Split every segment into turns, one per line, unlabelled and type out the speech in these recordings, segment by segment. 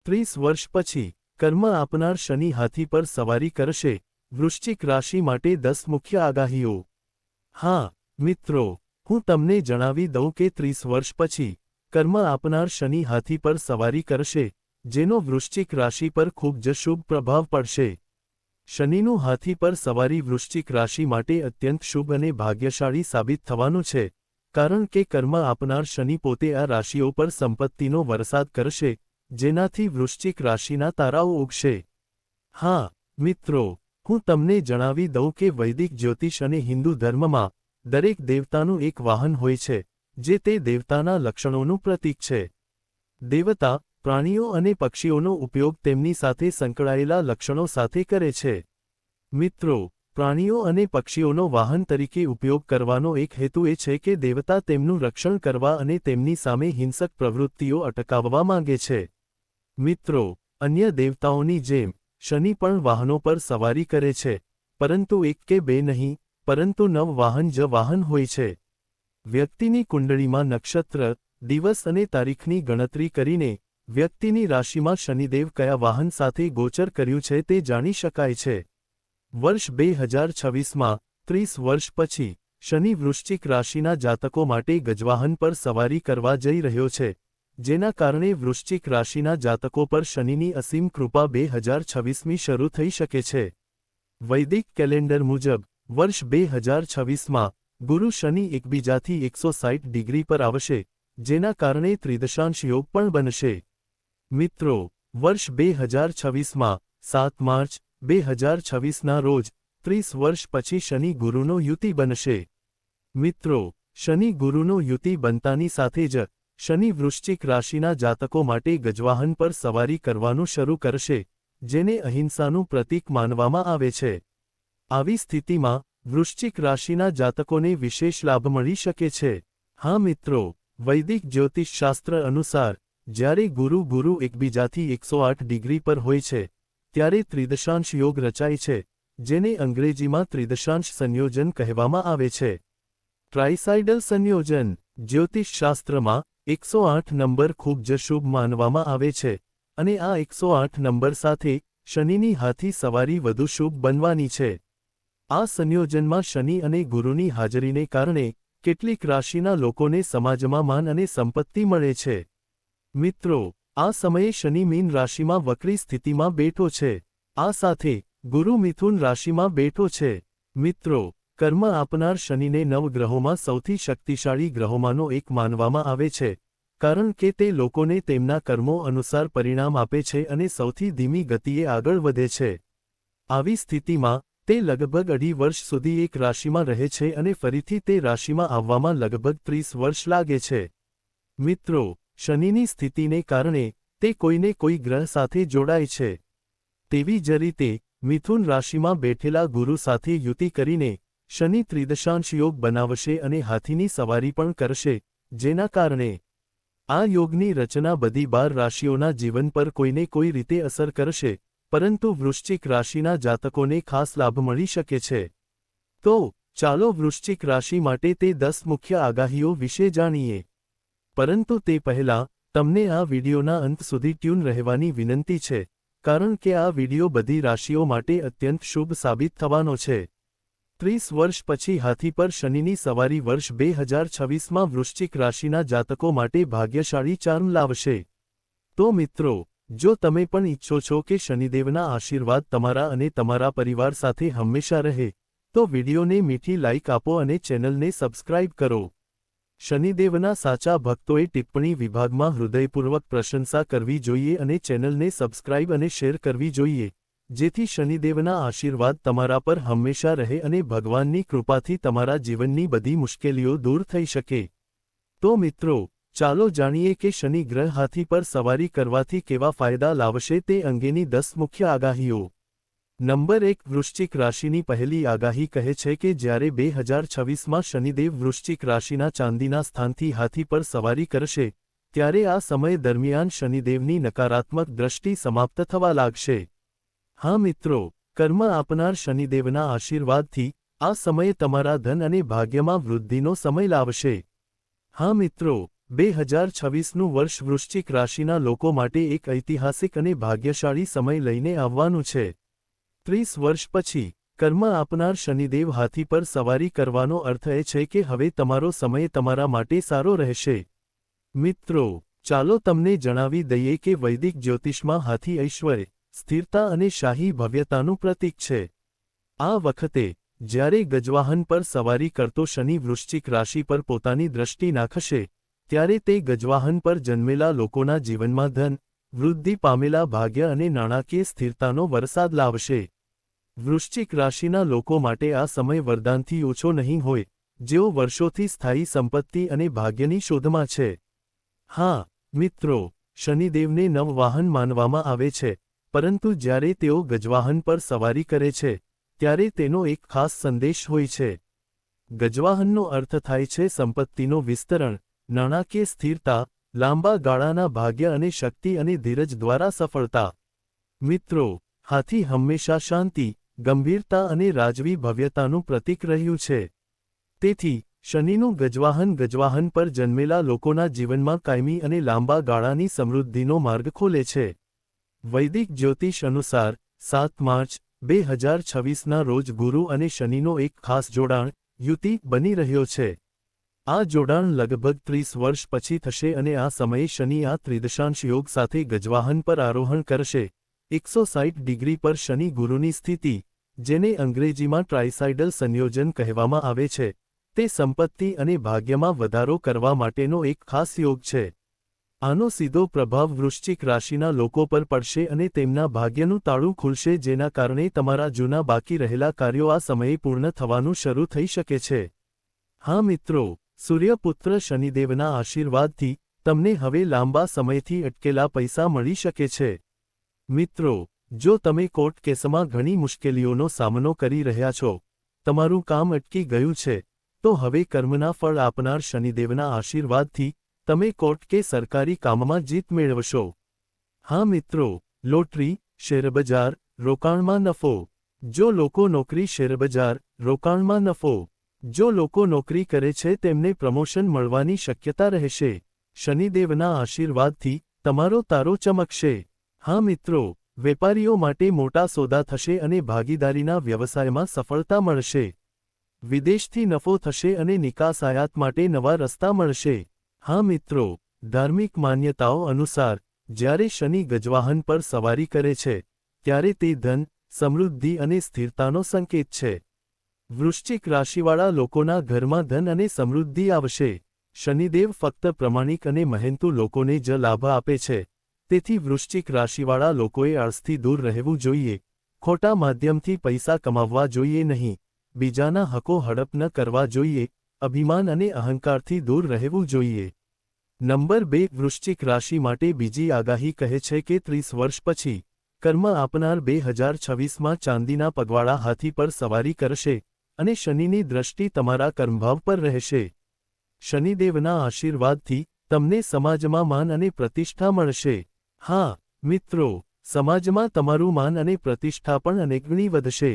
30 વર્ષ પછી કર્મ આપનાર શનિ હાથી પર સવારી કરશે। વૃશ્ચિક રાશિ માટે 10 મુખ્ય આગાહીઓ। હા મિત્રો, હું તમને જણાવી દઉં કે 30 વર્ષ પછી કર્મ આપનાર શનિ હાથી પર સવારી કરશે, જેનો વૃશ્ચિક રાશિ પર ખૂબ જ શુભ પ્રભાવ પડશે। શનિનું હાથી પર સવારી વૃશ્ચિક રાશિ માટે અત્યંત શુભ અને ભાગ્યશાળી સાબિત થવાનું છે, કારણ કે કર્મ આપનાર શનિ પોતે આ રાશિઓ પર સંપત્તિનો વરસાદ કરશે, જેનાથી વૃશ્ચિક રાશિના તારાઓ ઉગશે। હા મિત્રો, હું તમને જણાવી દઉં કે વૈદિક જ્યોતિષ અને હિન્દુ ધર્મમાં દરેક દેવતાનું એક વાહન હોય છે, જે તે દેવતાના લક્ષણોનું પ્રતીક છે। દેવતા પ્રાણીઓ અને પક્ષીઓનો ઉપયોગ તેમની સાથે સંકળાયેલા લક્ષણો સાથે કરે છે। મિત્રો, પ્રાણીઓ અને પક્ષીઓનો વાહન તરીકે ઉપયોગ કરવાનો એક હેતુ એ છે કે દેવતા તેમનું રક્ષણ કરવા અને તેમની સામે હિંસક પ્રવૃત્તિઓ અટકાવવા માંગે છે। મિત્રો, અન્ય દેવતાઓની જેમ શનિ પણ વાહનો પર સવારી કરે છે, પરંતુ એક કે બે નહીં, પરંતુ 9 વાહન જ વાહન હોય છે। વ્યક્તિની કુંડળીમાં નક્ષત્ર, દિવસ અને તારીખની ગણતરી કરીને વ્યક્તિની રાશિમાં શનિદેવ કયા વાહન સાથે ગોચર કર્યું છે તે જાણી શકાય છે। વર્ષ 2026માં 30 વર્ષ પછી શનિ વૃશ્ચિક રાશિના જાતકો માટે ગજવાહન પર સવારી કરવા જઈ રહ્યો છે, જેના કારણે વૃશ્ચિક રાશિના જાતકો પર શનિની અસીમ કૃપા 2026મી શરૂ થઈ શકે છે। વૈદિક કેલેન્ડર મુજબ વર્ષ 2026માં ગુરુ શનિ એકબીજાથી 160 ડિગ્રી પર આવશે, જેના કારણે ત્રિદશાંશ યોગ પણ બનશે। મિત્રો, વર્ષ 2026માં 7 માર્ચ 2026ના રોજ 30 વર્ષ પછી શનિ ગુરુનો યુતિ બનશે। મિત્રો, શનિ ગુરુનો યુતિ બનતાની સાથે જ શનિ વૃશ્ચિક રાશિના જાતકો માટે ગજવાહન પર સવારી કરવાનું શરૂ કરશે, જેને અહિંસાનું પ્રતીક માનવામાં આવે છે। આવી સ્થિતિમાં વૃશ્ચિક રાશિના જાતકોને વિશેષ લાભ મળી શકે છે। હા મિત્રો, વૈદિક જ્યોતિષશાસ્ત્ર અનુસાર જ્યારે ગુરુ એકબીજાથી 108 ડિગ્રી પર હોય છે, ત્યારે ત્રિદશાંશ યોગ રચાય છે, જેને અંગ્રેજીમાં ત્રિદશાંશ સંયોજન કહેવામાં આવે છે। ટ્રાઇસાઇડલ સંયોજન જ્યોતિષશાસ્ત્રમાં 108 નંબર ખૂબ જ શુભ માનવામાં આવે છે, અને આ 108 નંબર સાથે શનિની હાથી સવારી વધુ શુભ બનવાની છે। આ સંયોજનમાં શનિ અને ગુરુની હાજરીને કારણે કેટલીક રાશિના લોકોને સમાજમાં માન અને સંપત્તિ મળે છે। મિત્રો, આ સમયે શનિ મીન રાશિમાં વક્રી સ્થિતિમાં બેઠો છે। આ સાથે ગુરુ મિથુન રાશિમાં બેઠો છે। મિત્રો, કર્મ આપનાર શનિને નવગ્રહોમાં સૌથી શક્તિશાળી ગ્રહોમાંનો એક માનવામાં આવે છે, કારણ કે તે લોકોને તેમના કર્મો અનુસાર પરિણામ આપે છે અને સૌથી ધીમી ગતિએ આગળ વધે છે। આવી સ્થિતિમાં તે લગભગ 2.5 વર્ષ સુધી એક રાશિમાં રહે છે અને ફરીથી તે રાશિમાં આવવામાં લગભગ 30 વર્ષ લાગે છે। મિત્રો, શનિની સ્થિતિને કારણે તે કોઈને કોઈ ગ્રહ સાથે જોડાય છે। તેવી જ રીતે મિથુન રાશિમાં બેઠેલા ગુરુ સાથે યુતિ કરીને શનિ ત્રિદશાંશ યોગ બનાવશે અને હાથીની સવારી પણ કરશે, જેના કારણે આ યોગની રચના બધી 12 રાશિઓના જીવન પર કોઈને કોઈ રીતે અસર કરશે, પરંતુ વૃશ્ચિક રાશિના જાતકોને ખાસ લાભ મળી શકે છે। તો ચાલો વૃશ્ચિક રાશિ માટે તે 10 મુખ્ય આગાહીઓ વિશે જાણીએ। પરંતુ તે પહેલાં તમને આ વિડિયોના અંત સુધી ટ્યુન રહેવાની વિનંતી છે, કારણ કે આ વિડિયો બધી રાશિઓ માટે અત્યંત શુભ સાબિત થવાનો છે। 30 વર્ષ પછી હાથી પર શનિની સવારી વર્ષ 2026માં વૃશ્ચિક રાશિના જાતકો માટે ભાગ્યશાળી ચાર્મ લાવશે। તો મિત્રો, જો તમે પણ ઈચ્છો છો કે શનિદેવના આશીર્વાદ તમારા અને તમારા પરિવાર સાથે હંમેશા રહે, તો વિડિયોને મીઠી લાઇક આપો અને ચેનલને સબસ્ક્રાઇબ કરો। શનિદેવના સાચા ભક્તોએ ટિપ્પણી વિભાગમાં હૃદયપૂર્વક પ્રશંસા કરવી જોઈએ અને ચેનલને સબસ્ક્રાઇબ અને શેર કરવી જોઈએ, જેથી શનિદેવના આશીર્વાદ તમારા પર હંમેશા રહે અને ભગવાનની કૃપાથી તમારા જીવનની બધી મુશ્કેલીઓ દૂર થઈ શકે। તો મિત્રો, ચાલો જાણીએ કે શનિ ગ્રહ હાથી પર સવારી કરવાથી કેવા ફાયદા લાવશે તે અંગેની 10 મુખ્ય આગાહીઓ। નંબર 1, વૃશ્ચિક રાશિની પહેલી આગાહી કહે છે કે જ્યારે 2026માં શનિદેવ વૃશ્ચિક રાશિના ચાંદીના સ્થાનથી હાથી પર સવારી કરશે, ત્યારે આ સમય દરમિયાન શનિદેવની નકારાત્મક દ્રષ્ટિ સમાપ્ત થવા લાગશે। હા મિત્રો, કર્મ આપનાર શનિદેવના આશીર્વાદથી આ સમય તમારા ધન અને ભાગ્યમાં વૃદ્ધિનો સમય લાવશે। હા મિત્રો, 2026નું વર્ષ વૃશ્ચિક રાશિના લોકો માટે એક ઐતિહાસિક અને ભાગ્યશાળી સમય લઈને આવવાનું છે. 30 વર્ષ પછી કર્મ આપનાર શનિદેવ હાથી પર સવારી કરવાનો અર્થ એ છે કે હવે તમારો સમય તમારા માટે સારો રહેશે. મિત્રો, ચાલો તમને જણાવી દઈએ કે વૈદિક જ્યોતિષમાં હાથી ઐશ્વર્ય, સ્થિરતા અને શાહી ભવ્યતાનું પ્રતીક છે. આ વખતે જ્યારે ગજવાહન પર સવારી કરતો શનિ વૃશ્ચિક રાશિ પર પોતાની દ્રષ્ટિ નાખશે, ત્યારે તે ગજવાહન પર જન્મેલા લોકોના જીવનમાં ધન, વૃદ્ધિ પામેલા ભાગ્ય અને નાણાકીય સ્થિરતાનો વરસાદ લાવશે. વૃશ્ચિક રાશિના લોકો માટે આ સમય વરદાનથી ઓછો નહીં હોય, જેઓ વર્ષોથી સ્થાયી સંપત્તિ અને ભાગ્યની શોધમાં છે. હા, મિત્રો, શનિદેવને નવવાહન માનવામાં આવે છે, પરંતુ જ્યારે તેઓ ગજવાહન પર સવારી કરે છે, ત્યારે તેનો એક ખાસ સંદેશ હોય છે. ગજવાહનનો અર્થ થાય છે સંપત્તિનો વિસ્તરણ, નાણાકીય સ્થિરતા, લાંબા ગાળાના ભાગ્ય અને શક્તિ અને ધીરજ દ્વારા સફળતા. મિત્રો, હાથી હંમેશા શાંતિ, ગંભીરતા અને રાજવી ભવ્યતાનું પ્રતીક રહ્યું છે. તેથી શનિનું ગજવાહન પર જન્મેલા લોકોના જીવનમાં કાયમી અને લાંબા ગાળાની સમૃદ્ધિનો માર્ગ ખોલે છે. વૈદિક જ્યોતિષ અનુસાર 7 માર્ચ 2026ના રોજ ગુરુ અને શનિનો એક ખાસ જોડાણ, યુતિ, બની રહ્યો છે. આ જોડાણ લગભગ 30 વર્ષ પછી થશે અને આ સમયે શનિ આ ત્રિદશાંશ યોગ સાથે ગજવાહન પર આરોહણ કરશે. 160 ડિગ્રી પર શનિ ગુરુની સ્થિતિ, જેને અંગ્રેજીમાં ટ્રાઇસાઇડલ સંયોજન કહેવામાં આવે છે, તે સંપત્તિ અને ભાગ્યમાં વધારો કરવા માટેનો એક ખાસ યોગ છે. આનો સીધો પ્રભાવ વૃશ્ચિક રાશિના લોકો પર પડશે અને તેમના ભાગ્યનું તાળું ખુલશે, જેના કારણે તમારા જૂના બાકી રહેલા કાર્યો આ સમયે પૂર્ણ થવાનું શરૂ થઈ શકે છે. હા મિત્રો, સૂર્યપુત્ર શનિદેવના આશીર્વાદથી તમને હવે લાંબા સમયથી અટકેલા પૈસા મળી શકે છે. મિત્રો, જો તમે કોર્ટ કેસમાં ઘણી મુશ્કેલીઓનો સામનો કરી રહ્યા છો, તમારું કામ અટકી ગયું છે, તો હવે કર્મના ફળ આપનાર શનિદેવના આશીર્વાદથી તમે કોર્ટ કે સરકારી કામમાં જીત મેળવશો. હા મિત્રો, લોટરી, શેરબજાર, રોકાણમાં નફો. જો લોકો નોકરી, શેરબજાર, રોકાણમાં નફો. જો લોકો નોકરી કરે છે તેમને પ્રમોશન મળવાની શક્યતા રહેશે. શનિદેવના આશીર્વાદથી તમારો તારો ચમકશે. હા મિત્રો, વેપારીઓ માટે મોટા સોદા થશે અને ભાગીદારીના વ્યવસાયમાં સફળતા મળશે. વિદેશથી નફો થશે અને નિકાસ આયાત માટે નવા રસ્તા મળશે. હા મિત્રો, ધાર્મિક માન્યતાઓ અનુસાર જ્યારે શનિ ગજવાહન પર સવારી કરે છે, ત્યારે તે ધન, સમૃદ્ધિ અને સ્થિરતાનો સંકેત છે. વૃશ્ચિક રાશિવાળા લોકોના ઘરમાં ધન અને સમૃદ્ધિ આવશે. શનિદેવ ફક્ત પ્રમાણિક અને મહેનતુ લોકોને જ લાભ આપે છે. તેથી વૃશ્ચિક રાશિવાળા લોકોએ આળસથી દૂર રહેવું જોઈએ, ખોટા માધ્યમથી પૈસા કમાવવા જોઈએ નહીં, બીજાના હકો હડપ ન કરવા જોઈએ, અભિમાન અને અહંકારથી દૂર રહેવું જોઈએ. નંબર 2 વૃશ્ચિક રાશિ માટે બીજી આગાહી કહે છે કે 30 વર્ષ પછી કર્મ આપનાર 2026માં ચાંદીના પગવાળા હાથી પર સવારી કરશે અને શનિની દ્રષ્ટિ તમારા કર્મભાવ પર રહેશે. શનિદેવના આશીર્વાદથી તમને સમાજમાં માન અને પ્રતિષ્ઠા મળશે. હા મિત્રો, સમાજમાં તમારું માન અને પ્રતિષ્ઠા પણ અનેકગણી વધશે.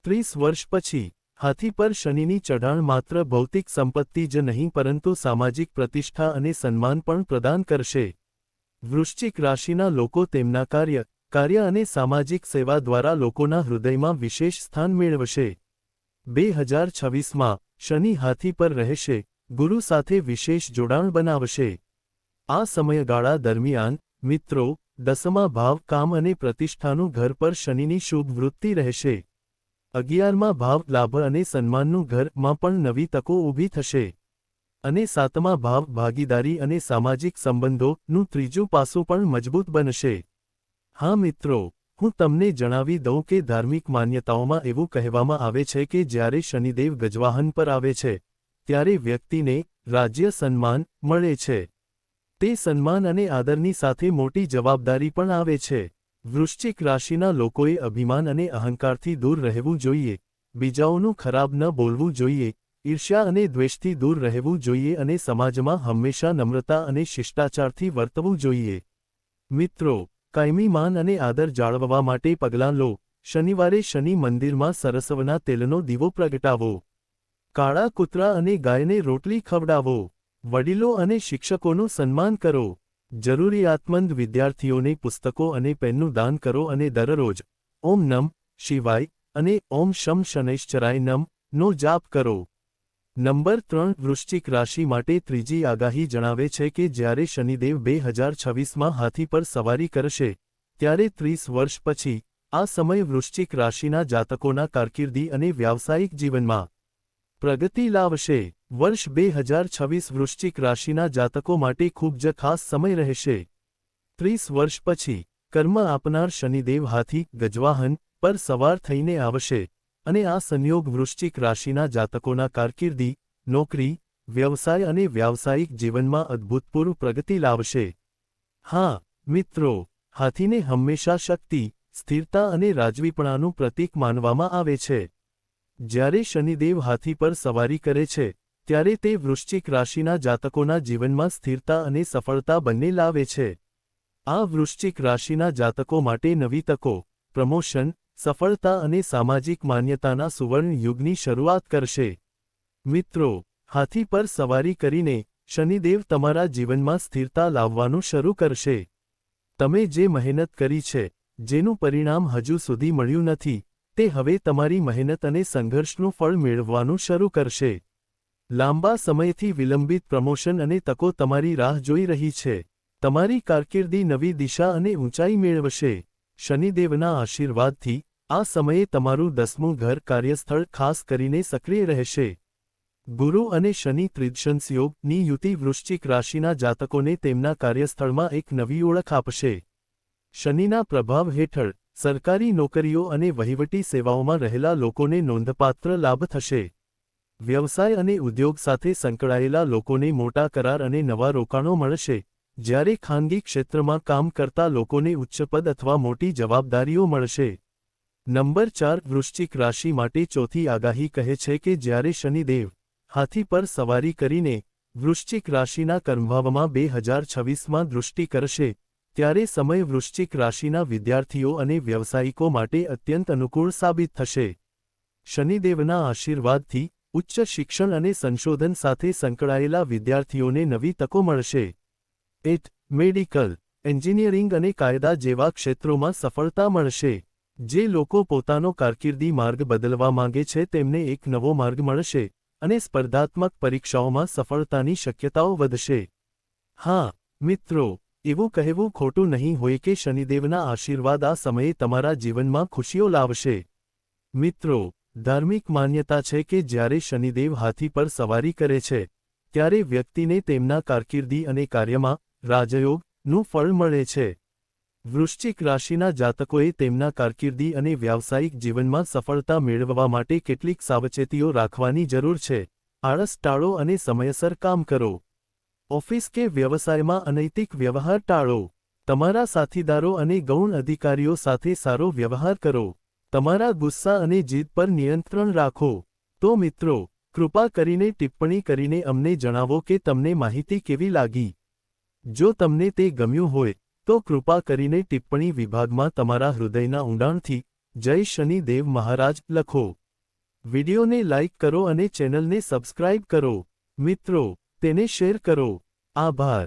30 વર્ષ પછી હાથી પર શનિની ચઢાણ માત્ર ભૌતિક સંપત્તિ જ નહીં પરંતુ સામાજિક પ્રતિષ્ઠા અને સન્માન પણ પ્રદાન કરશે. વૃશ્ચિક રાશિના લોકો તેમના કાર્ય અને સામાજિક સેવા દ્વારા લોકોના હૃદયમાં વિશેષ સ્થાન મેળવશે. 2026માં શનિ હાથી પર રહેશે, ગુરુ સાથે વિશેષ જોડાણ બનાવશે. આ સમયગાળા દરમિયાન મિત્રો, 10મા ભાવ કામ અને પ્રતિષ્ઠાનું ઘર પર શનિની શુભ વૃત્તિ રહેશે. 11મા ભાવ લાભ અને સન્માનનું ઘરમાં પણ નવી તકો ઊભી થશે. અને 7મા ભાવ ભાગીદારી અને સામાજિક સંબંધોનું ત્રીજું પાસું પણ મજબૂત બનશે. હા મિત્રો, હું તમને જણાવી દઉં કે ધાર્મિક માન્યતાઓમાં એવું કહેવામાં આવે છે કે જ્યારે શનિદેવ ગજવાહન પર આવે છે, ત્યારે વ્યક્તિને રાજ્ય સન્માન મળે છે. તે સન્માન અને આદરની સાથે મોટી જવાબદારી પણ આવે છે. વૃશ્ચિક રાશિના લોકોએ અભિમાન અને અહંકારથી દૂર રહેવું જોઈએ, બીજાઓનું ખરાબ ન બોલવું જોઈએ, ઈર્ષ્યા અને દ્વેષથી દૂર રહેવું જોઈએ અને સમાજમાં હંમેશા નમ્રતા અને શિષ્ટાચારથી વર્તવું જોઈએ. મિત્રો, કાયમી માન અને આદર જાળવવા માટે પગલાં લો. શનિવારે શનિ મંદિરમાં સરસવના તેલનો દીવો પ્રગટાવો. કાળા કૂતરા અને ગાયને રોટલી ખવડાવો. વડીલો અને શિક્ષકોનું સન્માન કરો. જરૂરિયાતમંદ વિદ્યાર્થીઓને પુસ્તકો અને પેનનું દાન કરો અને દરરોજ ઓમ નમ શિવાય અને ઓમ શમ શનૈશ્ચરાય નમ નો જાપ કરો. નંબર 3 વૃશ્ચિક રાશિ માટે ત્રીજી આગાહી જણાવે છે કે જ્યારે શનિદેવ 2026માં હાથી પર સવારી કરશે ત્યારે 30 વર્ષ પછી આ સમય વૃશ્ચિક રાશિના જાતકોના કારકિર્દી અને વ્યાવસાયિક જીવનમાં પ્રગતિ લાવશે. વર્ષ 2026 વૃશ્ચિક રાશિના જાતકો માટે ખૂબ જ ખાસ સમય રહેશે. 30 વર્ષ પછી કર્મ આપનાર શનિદેવ હાથી ગજવાહન પર સવાર થઈને આવશે અને આ સંયોગ વૃશ્ચિક રાશિના જાતકોના કારકિર્દી, નોકરી, વ્યવસાય અને વ્યાવસાયિક જીવનમાં અદ્ભુતપૂર્વ પ્રગતિ લાવશે. હા મિત્રો, હાથીને હંમેશા શક્તિ, સ્થિરતા અને રાજવીપણાનું પ્રતીક માનવામાં આવે છે. જ્યારે શનિદેવ હાથી પર સવારી કરે છે ત્યારે તે વૃશ્ચિક રાશિના જાતકોના જીવનમાં સ્થિરતા અને સફળતા બંને લાવે છે. આ વૃશ્ચિક રાશિના જાતકો માટે નવી તકો, પ્રમોશન, સફળતા અને સામાજિક માન્યતાના સુવર્ણ યુગની શરૂઆત કરશે. મિત્રો, હાથી પર સવારી કરીને શનિદેવ તમારા જીવનમાં સ્થિરતા લાવવાનું શરૂ કરશે. તમે જે મહેનત કરી છે, જેનું પરિણામ હજુ સુધી મળ્યું નથી, તે હવે તમારી મહેનત અને સંઘર્ષનું ફળ મેળવવાનું શરૂ કરશે. લાંબા સમયથી વિલંબિત પ્રમોશન અને તકો તમારી રાહ જોઈ રહી છે. તમારી કારકિર્દી નવી દિશા અને ઊંચાઈ મેળવશે. શનિદેવના આશીર્વાદથી આ સમયે તમારું 10મું ઘર કાર્યસ્થળ ખાસ કરીને સક્રિય રહેશે. ગુરુ અને શનિ ત્રિદશંસ યોગની યુતિ વૃશ્ચિક રાશિના જાતકોને તેમના કાર્યસ્થળમાં એક નવી ઓળખ આપશે. શનિના પ્રભાવ હેઠળ સરકારી નોકરીઓ અને વહીવટી સેવાઓમાં રહેલા લોકોને નોંધપાત્ર લાભ થશે. વ્યવસાય અને ઉદ્યોગ સાથે સંકળાયેલા લોકોને મોટા કરાર અને નવા રોકાણો મળશે, જ્યારે ખાનગી ક્ષેત્રમાં કામ કરતા લોકોને ઉચ્ચપદ અથવા મોટી જવાબદારીઓ મળશે. નંબર 4 વૃશ્ચિક રાશિ માટે ચોથી આગાહી કહે છે કે જ્યારે શનિદેવ હાથી પર સવારી કરીને વૃશ્ચિક રાશિના કર્મભાવમાં 2026માં દૃષ્ટિ કરશે ત્યારે સમય વૃશ્ચિક રાશિના વિદ્યાર્થીઓ અને વ્યવસાયિકો માટે અત્યંત અનુકૂળ સાબિત થશે. શનિદેવના આશીર્વાદથી ઉચ્ચ શિક્ષણ અને સંશોધન સાથે સંકળાયેલા વિદ્યાર્થીઓને નવી તકો મળશે. મેડિકલ, એન્જિનિયરિંગ અને કાયદા જેવા ક્ષેત્રોમાં સફળતા મળશે. જે લોકો પોતાનો કારકિર્દી માર્ગ બદલવા માંગે છે તેમને એક નવો માર્ગ મળશે અને સ્પર્ધાત્મક પરીક્ષાઓમાં સફળતાની શક્યતાઓ વધશે. હા મિત્રો, એવું કહેવું ખોટું નહીં હોય કે શનિદેવના આશીર્વાદ આ સમયે તમારા જીવનમાં ખુશીઓ લાવશે. મિત્રો, ધાર્મિક માન્યતા છે કે જ્યારે શનિદેવ હાથી પર સવારી કરે છે ત્યારે વ્યક્તિને તેમના કારકિર્દી અને કાર્યમાં રાજયોગનું ફળ મળે છે. વૃશ્ચિક રાશિના જાતકોએ તેમના કારકિર્દી અને વ્યાવસાયિક જીવનમાં સફળતા મેળવવા માટે કેટલીક સાવચેતીઓ રાખવાની જરૂર છે. આળસ ટાળો અને સમયસર કામ કરો. ઓફિસ કે વ્યવસાયમાં અનૈતિક વ્યવહાર ટાળો. તમારા સાથીદારો અને ગૌણ અધિકારીઓ સાથે સારો વ્યવહાર કરો. તમારા ગુસ્સા અને જીદ પર નિયંત્રણ રાખો. તો મિત્રો, કૃપા કરીને ટિપ્પણી કરીને અમને જણાવો કે તમને માહિતી કેવી લાગી. જો તમને તે ગમ્યું હોય તો કૃપા કરીને ટિપ્પણી વિભાગમાં તમારા હૃદયના ઊંડાણથી જય શનિ દેવ મહારાજ લખો. વિડિયોને લાઇક કરો અને ચેનલને સબસ્ક્રાઇબ કરો. મિત્રો, તેને શેર કરો. આભાર.